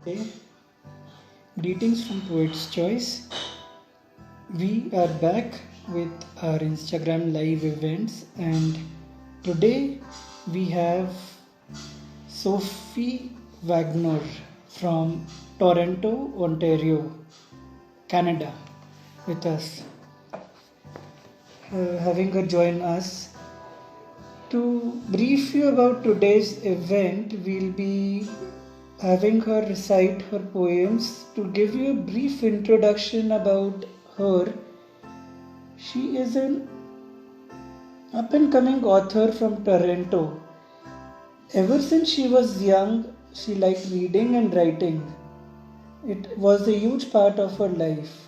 Okay. Greetings from Poet's Choice. We are back with our Instagram live events, and today we have Sophie Wagner from Toronto, Ontario, Canada, with us. Having her join us. To brief you about today's event, we'll be having her recite her poems. To give you a brief introduction about her, she is an up and coming author from Toronto. Ever since she was young, she liked reading and writing. It was a huge part of her life.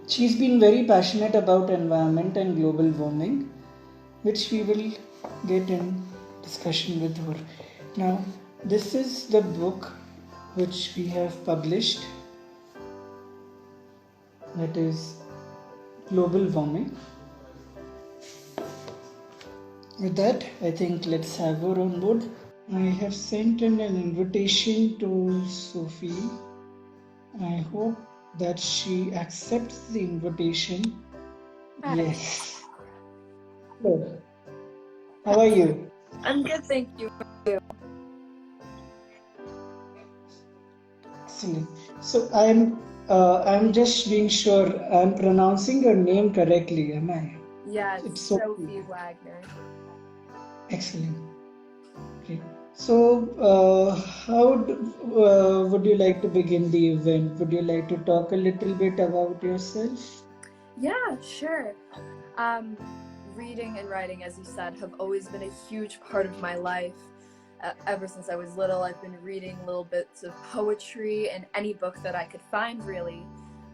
She's been very passionate about environment and global warming, which we will get in discussion with her. Now, this is the book which we have published, that is Global Warming. With that, I think let's have her on board. I have sent in an invitation to Sophie. I hope that she accepts the invitation. Hi. Yes. Hello. How are you? I'm good, thank you. Excellent. So I'm just being sure I'm pronouncing your name correctly, am I? Yeah, It's it's Sophie. Sophie Wagner. Excellent. Great. So, would you like to begin the event? Would you like to talk a little bit about yourself? Yeah, sure. Reading and writing, as you said, have always been a huge part of my life. Ever since I was little, I've been reading little bits of poetry and any book that I could find, really.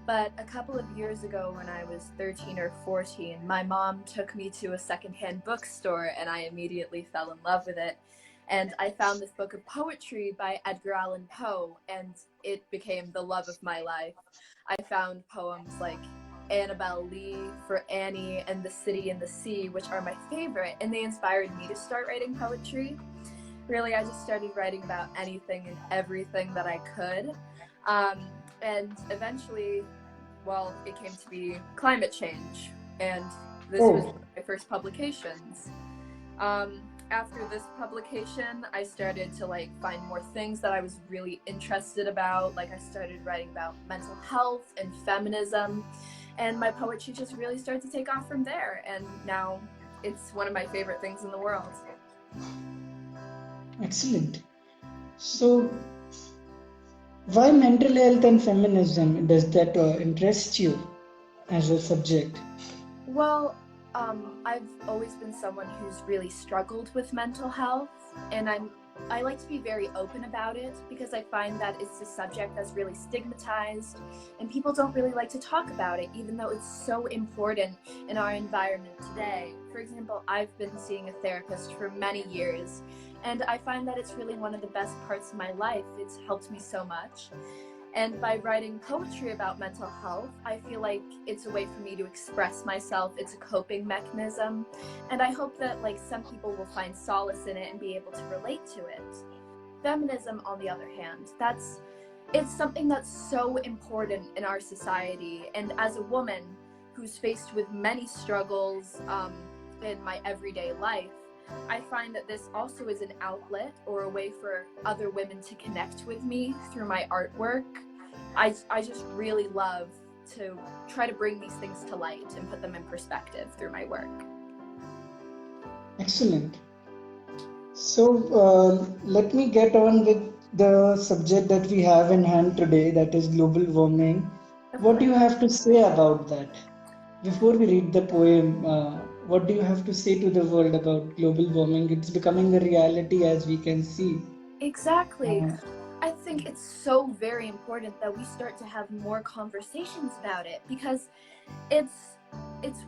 But a couple of years ago, when I was 13 or 14, my mom took me to a secondhand bookstore and I immediately fell in love with it. And I found this book of poetry by Edgar Allan Poe, and it became the love of my life. I found poems like Annabelle Lee, For Annie, and The City and the Sea, which are my favorite, and they inspired me to start writing poetry. Really, I just started writing about anything and everything that I could. And eventually, well, it came to be climate change, and this was one Oh, of my first publications. After this publication, I started to find more things that I was really interested about. Like I started writing about mental health and feminism, and my poetry just really started to take off from there. And now it's one of my favorite things in the world. excellent. So, why mental health and feminism? Does that interest you as a subject? Well, I've always been someone who's really struggled with mental health, and I like to be very open about it because I find that it's a subject that's really stigmatized and people don't really like to talk about it, even though it's so important in our environment today. For example, I've been seeing a therapist for many years, and I find that it's really one of the best parts of my life. It's helped me so much. And by writing poetry about mental health, I feel like it's a way for me to express myself. It's a coping mechanism. And I hope that some people will find solace in it and be able to relate to it. Feminism, on the other hand, it's something that's so important in our society. And as a woman who's faced with many struggles in my everyday life, I find that this also is an outlet or a way for other women to connect with me through my artwork. I just really love to try to bring these things to light and put them in perspective through my work. Excellent. So, let me get on with the subject that we have in hand today, that is global warming. What do you have to say about that? Before we read the poem, what do you have to say to the world about global warming? It's becoming a reality as we can see. Exactly. Uh, I think it's so very important that we start to have more conversations about it because it's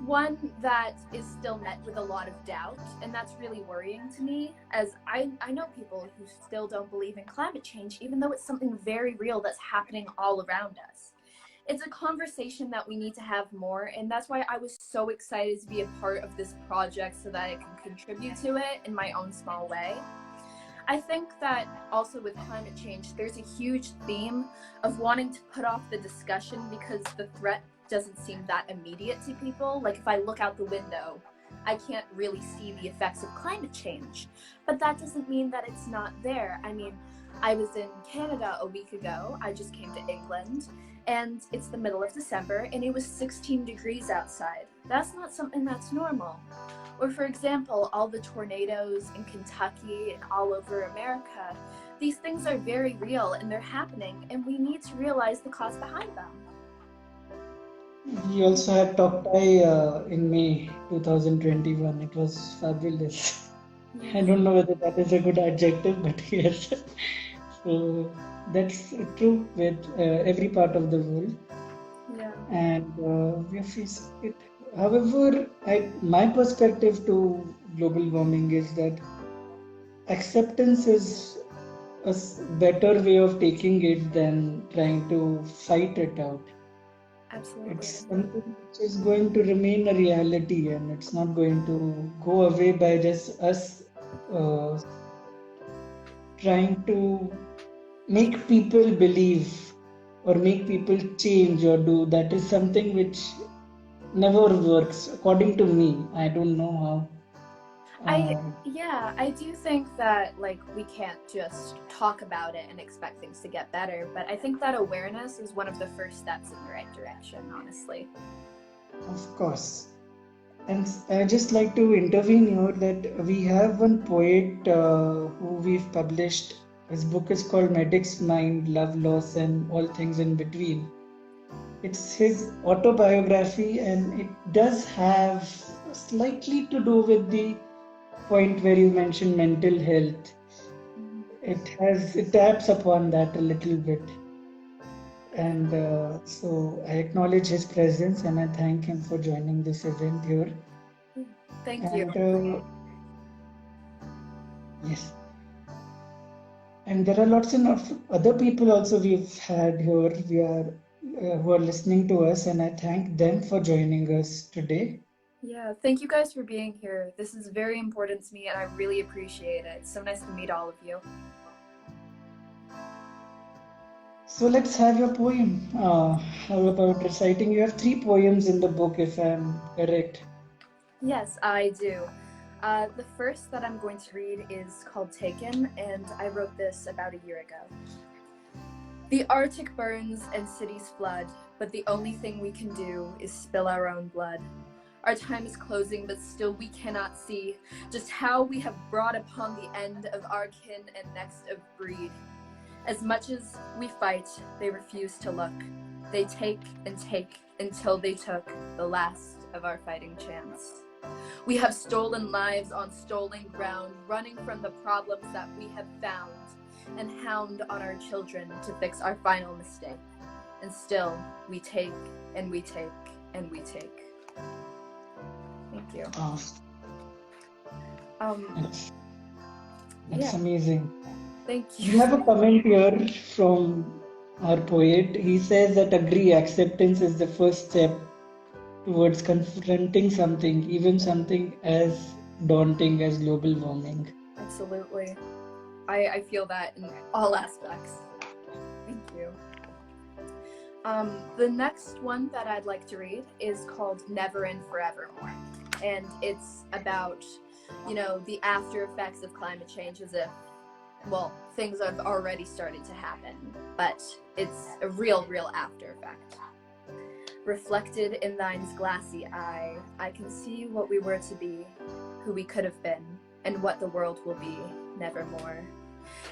one that is still met with a lot of doubt, and that's really worrying to me, as I know people who still don't believe in climate change, even though it's something very real that's happening all around us. It's a conversation that we need to have more, and that's why I was so excited to be a part of this project so that I can contribute to it in my own small way. I think that also with climate change, there's a huge theme of wanting to put off the discussion because the threat doesn't seem that immediate to people. Like if I look out the window, I can't really see the effects of climate change. But that doesn't mean that it's not there. I mean, I was in Canada a week ago. I just came to England, and it's the middle of December, and it was 16 degrees outside. That's not something that's normal. Or for example, all the tornadoes in Kentucky and all over America, these things are very real and they're happening, and we need to realize the cause behind them. We also had Toktai in May 2021. It was fabulous. I don't know whether that is a good adjective, but yes. So that's true with every part of the world. Yeah. And we are facing it. However, my perspective to global warming is that acceptance is a better way of taking it than trying to fight it out. Absolutely. It's something which is going to remain a reality, and it's not going to go away by just us uh, trying to make people believe or make people change or do. That is something which never works, according to me. I don't know how. I do think that like we can't just talk about it and expect things to get better, but I think that awareness is one of the first steps in the right direction, honestly. Of course. And I just like to intervene here that we have one poet who we've published. His book is called Medic's Mind, Love, Loss, and All Things in Between. It's his autobiography, and it does have slightly to do with the point where you mentioned mental health. It taps upon that a little bit. And so I acknowledge his presence and I thank him for joining this event here. Thank And you. yes. And there are lots and lots of other people also we've had here who are listening to us, and I thank them for joining us today. Yeah, thank you guys for being here. This is very important to me and I really appreciate it. It's so nice to meet all of you. So let's have your poem. How about reciting? You have 3 poems in the book, if I'm correct. Yes, I do. The first that I'm going to read is called Taken, and I wrote this about a year ago. The Arctic burns and cities flood, but the only thing we can do is spill our own blood. Our time is closing, but still we cannot see just how we have brought upon the end of our kin and next of breed. As much as we fight, they refuse to look. They take and take until they took the last of our fighting chance. We have stolen lives on stolen ground, running from the problems that we have found, and hound on our children to fix our final mistake. And still, we take and we take and we take. Thank you. That's amazing. Thank you. We have a comment here from our poet. He says that acceptance is the first step towards confronting something, even something as daunting as global warming. Absolutely. I feel that in all aspects. Thank you. The next one that I'd like to read is called Never and Forevermore. And it's about, the after effects of climate change as if, things have already started to happen, but it's a real after effect. Reflected in thine's glassy eye, I can see what we were to be, who we could have been, and what the world will be, nevermore.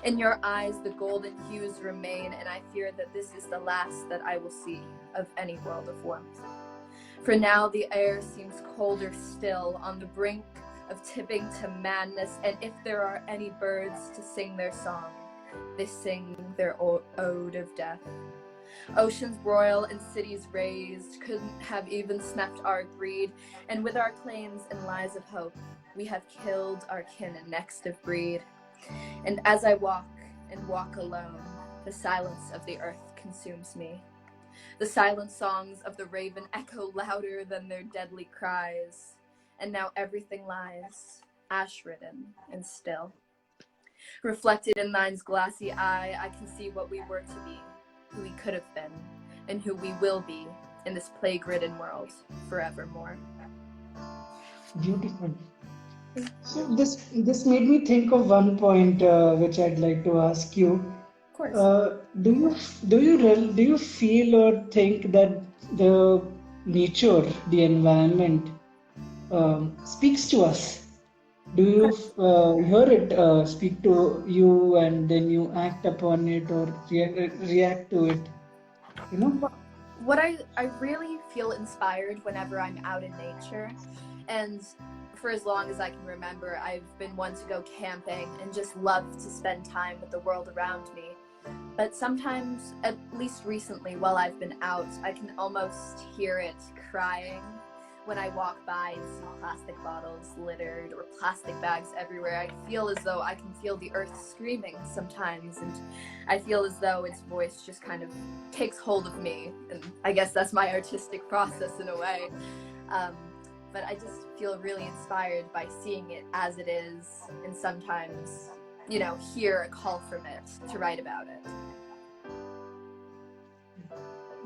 In your eyes the golden hues remain, and I fear that this is the last that I will see of any world of warmth. For now the air seems colder still, on the brink of tipping to madness, and if there are any birds to sing their song, they sing their ode of death. Oceans royal and cities raised couldn't have even snuffed our greed, and with our claims and lies of hope, we have killed our kin and next of breed. And as I walk and walk alone, the silence of the earth consumes me. The silent songs of the raven echo louder than their deadly cries, and now everything lies, ash-ridden and still. Reflected in thine's glassy eye, I can see what we were to be, who we could have been, and who we will be in this plague-ridden world forevermore. Beautiful. So this made me think of one point which I'd like to ask you. Of course. Do you feel or think that the nature, the environment, speaks to us? Do you hear it speak to you, and then you act upon it or react to it? You know? What I really feel inspired whenever I'm out in nature, and for as long as I can remember, I've been one to go camping and just love to spend time with the world around me. But sometimes, at least recently, while I've been out, I can almost hear it crying when I walk by and see plastic bottles littered or plastic bags everywhere. I feel as though I can feel the earth screaming sometimes, and I feel as though its voice just kind of takes hold of me, and I guess that's my artistic process in a way. But I just feel really inspired by seeing it as it is, and sometimes, you know, hear a call from it to write about it.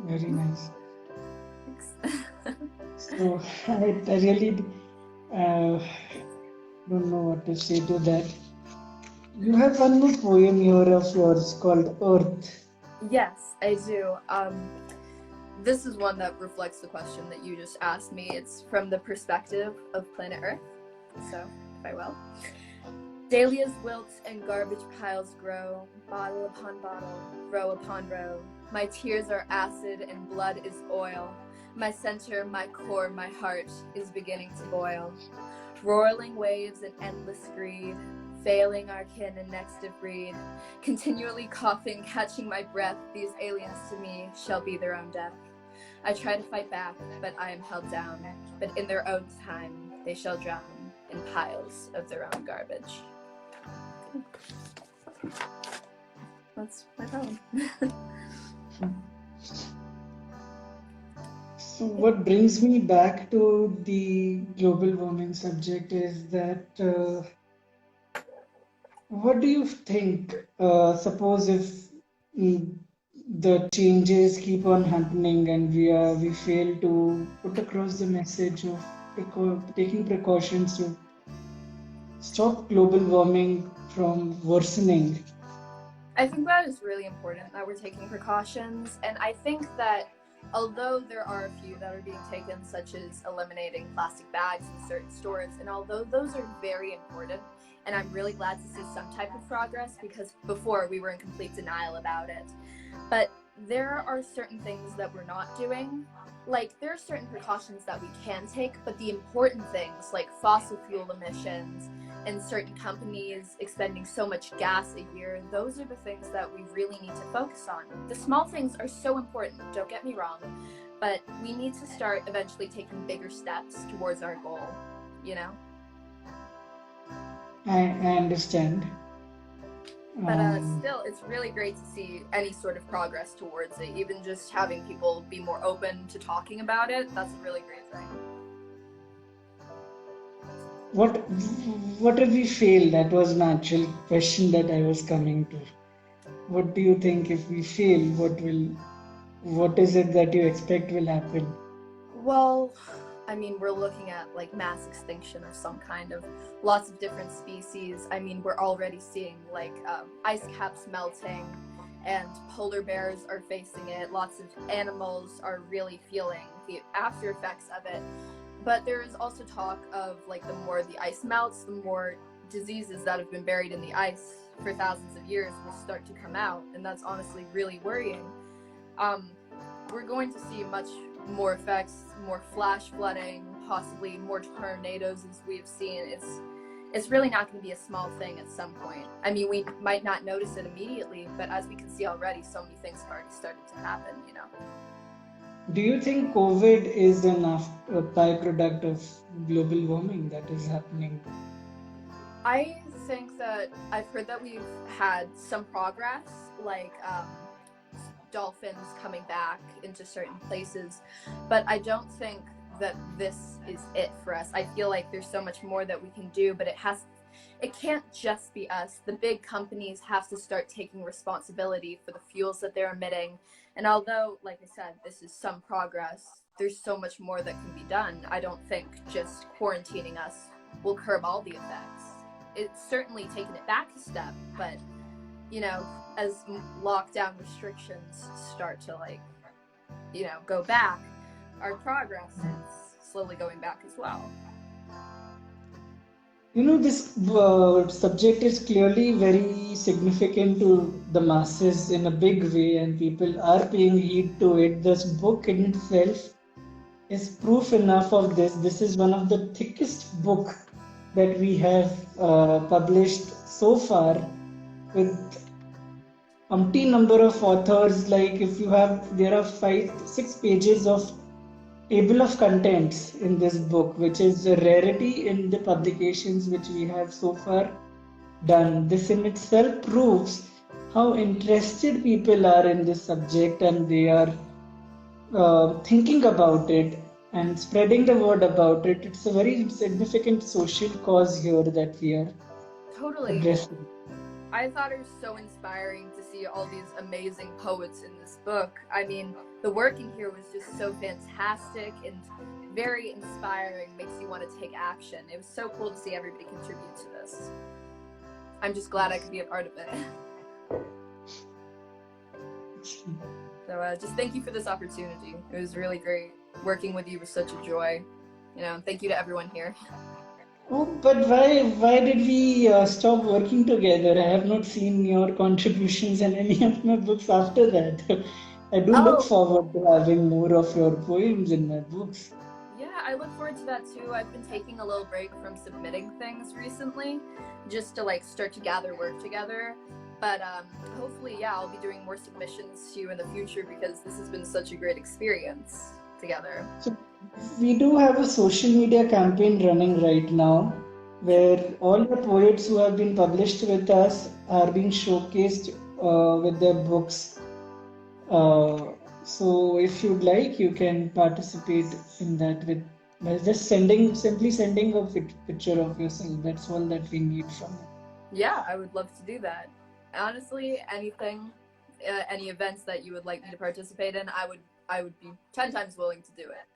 Very nice. Thanks. So I really don't know what to say to that. You have one more poem here of yours called Earth. Yes, I do. This is one that reflects the question that you just asked me. It's from the perspective of planet Earth. So, if I will. Dahlias wilt and garbage piles grow, bottle upon bottle, row upon row. My tears are acid and blood is oil. My center, my core, my heart is beginning to boil. Roiling waves and endless greed, failing our kin and next of breed. Continually coughing, catching my breath, these aliens to me shall be their own death. I try to fight back, but I am held down. But in their own time, they shall drown in piles of their own garbage. That's my poem. So what brings me back to the global warming subject is that what do you think? Suppose if the changes keep on happening and we fail to put across the message of taking precautions to stop global warming from worsening. I think that is really important that we're taking precautions, and I think that although there are a few that are being taken, such as eliminating plastic bags in certain stores, and although those are very important, and I'm really glad to see some type of progress, because before we were in complete denial about it, but there are certain things that we're not doing. Like, there are certain precautions that we can take, but the important things like fossil fuel emissions and certain companies expending so much gas a year, those are the things that we really need to focus on. The small things are so important, don't get me wrong, but we need to start eventually taking bigger steps towards our goal, you know? I understand. But still, it's really great to see any sort of progress towards it. Even just having people be more open to talking about it, that's a really great thing. What if we fail? That was an actual question that I was coming to. What do you think if we fail? What is it that you expect will happen? Well, I mean, we're looking at like mass extinction of some kind of lots of different species. I mean, we're already seeing like ice caps melting and polar bears are facing it. Lots of animals are really feeling the after effects of it. But there is also talk of like the more the ice melts, the more diseases that have been buried in the ice for thousands of years will start to come out. And that's honestly really worrying. We're going to see much more effects, more flash flooding, possibly more tornadoes as we've seen. It's really not going to be a small thing at some point. I mean, we might not notice it immediately, but as we can see already, so many things have already started to happen, you know. Do you think COVID is a byproduct of global warming that is happening? I think that I've heard that we've had some progress, like dolphins coming back into certain places, but I don't think that this is it for us. I feel like there's so much more that we can do, but it has it can't just be us. The big companies have to start taking responsibility for the fuels that they're emitting. And although, like I said, this is some progress, there's so much more that can be done. I don't think just quarantining us will curb all the effects. It's certainly taken it back a step, but, you know, as lockdown restrictions start to, like, you know, go back, our progress is slowly going back as well. You know, this subject is clearly very significant to the masses in a big way, and people are paying heed to it. This book in itself is proof enough of this. This is one of the thickest book that we have published so far, with umpty number of authors. Like, if you have, there are 5-6 pages of table of contents in this book, which is a rarity in the publications which we have so far done. This in itself proves how interested people are in this subject, and they are thinking about it and spreading the word about it. It's a very significant social cause here that we are addressing. I thought it was so inspiring to see all these amazing poets in this book. I mean, the work in here was just so fantastic and very inspiring, makes you want to take action. It was so cool to see everybody contribute to this. I'm just glad I could be a part of it. So just thank you for this opportunity. It was really great. Working with you was such a joy. You know, thank you to everyone here. Oh, but why did we stop working together? I have not seen your contributions in any of my books after that. I do look forward to having more of your poems in my books. Yeah, I look forward to that too. I've been taking a little break from submitting things recently, just to like start to gather work together. But hopefully, yeah, I'll be doing more submissions to you in the future, because this has been such a great experience together. So we do have a social media campaign running right now, where all the poets who have been published with us are being showcased with their books. So if you'd like, you can participate in that with by just simply sending a picture of yourself. That's all that we need from you. Yeah, I would love to do that. Honestly, anything, any events that you would like me to participate in, I would be 10 times willing to do it.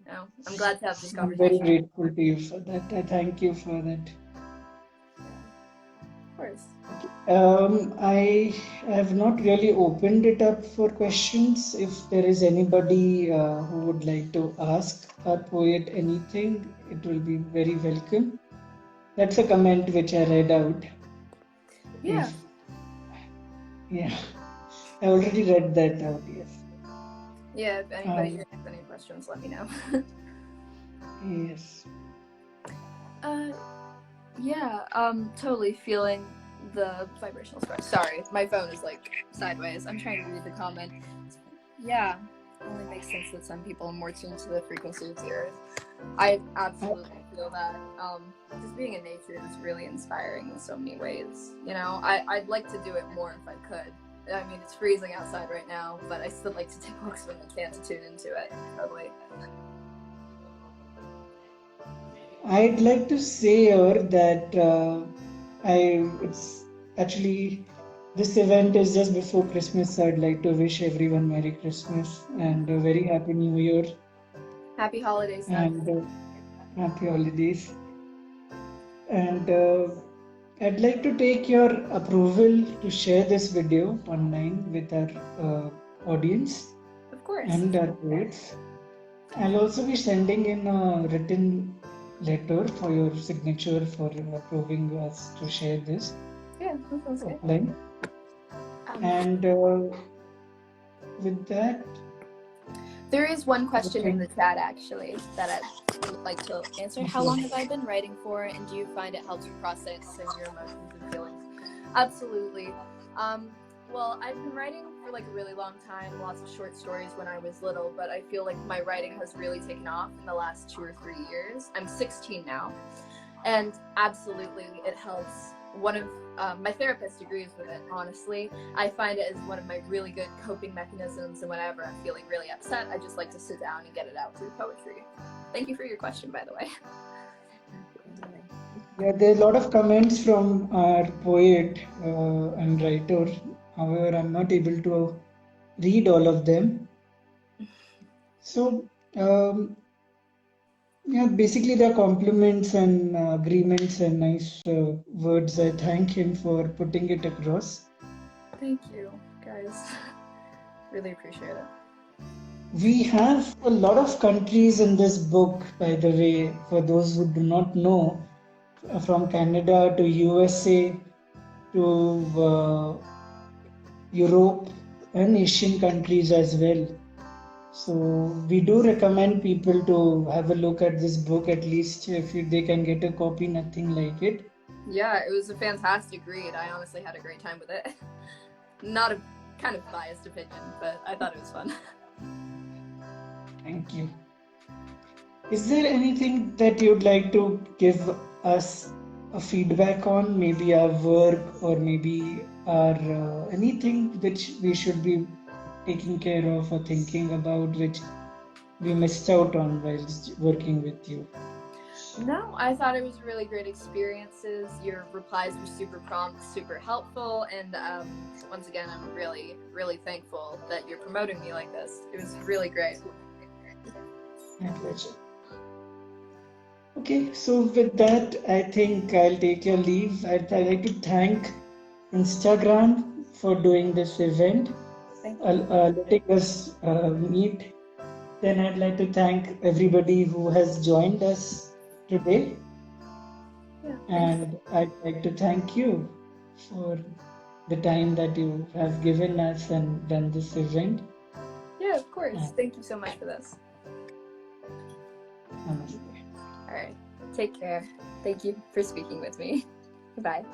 You know, I'm glad to have this conversation. I'm very grateful to you for that. I thank you for that. Of course. I have not really opened it up for questions. If there is anybody who would like to ask our poet anything, it will be very welcome. That's a comment which I read out. Yeah. Yeah. I already read that out, yes. Yeah, if anybody has any questions, let me know. Yes. Yeah, totally feeling the vibrational spark. Sorry, my phone is like sideways. I'm trying to read the comment. Yeah, it only makes sense that some people are more tuned to the frequency of the earth. I absolutely feel that. Just being in nature is really inspiring in so many ways. You know, I'd like to do it more if I could. I mean, it's freezing outside right now, but I still like to take walks when I can to tune into it. Totally. I'd like to say here that it's actually, this event is just before Christmas. So I'd like to wish everyone Merry Christmas and a very Happy New Year. Happy holidays. And happy holidays. And I'd like to take your approval to share this video online with our audience. Of course. And our poets. I'll also be sending in a written letter for your signature for approving us to share this. Yeah, that sounds good. Offline. And with that, there is one question in the chat actually that I would like to answer. How long have I been writing for, and do you find it helps you process your emotions and feelings? Absolutely. Well, I've been writing for like a really long time, lots of short stories when I was little, but I feel like my writing has really taken off in the last 2 or 3 years. I'm 16 now, and absolutely it helps. One of my therapist agrees with it, honestly. I find it as one of my really good coping mechanisms, and whenever I'm feeling really upset, I just like to sit down and get it out through poetry. Thank you for your question, by the way. Yeah, there are a lot of comments from our poet and writer. However, I'm not able to read all of them. So, yeah, basically the compliments and agreements and nice words. I thank him for putting it across. Thank you, guys. Really appreciate it. We have a lot of countries in this book, by the way, for those who do not know, from Canada to USA to Europe and Asian countries as well. So we do recommend people to have a look at this book, at least if they can get a copy, nothing like it. Yeah, it was a fantastic read. I honestly had a great time with it. Not a kind of biased opinion, but I thought it was fun. Thank you. Is there anything that you'd like to give us a feedback on? Maybe our work or maybe our anything which we should be taking care of or thinking about, which we missed out on while working with you? No, I thought it was really great experiences. Your replies were super prompt, super helpful, and once again, I'm really, really thankful that you're promoting me like this. It was really great. My pleasure. Okay, so with that, I think I'll take your leave. I'd like to thank Instagram for doing this event, Thank you. letting us meet. Then I'd like to thank everybody who has joined us today. Yeah, And I'd like to thank you for the time that you have given us and done this event. yeah, of course. Thank you so much for this. Namaste. All right. Take care. Thank you for speaking with me. Bye.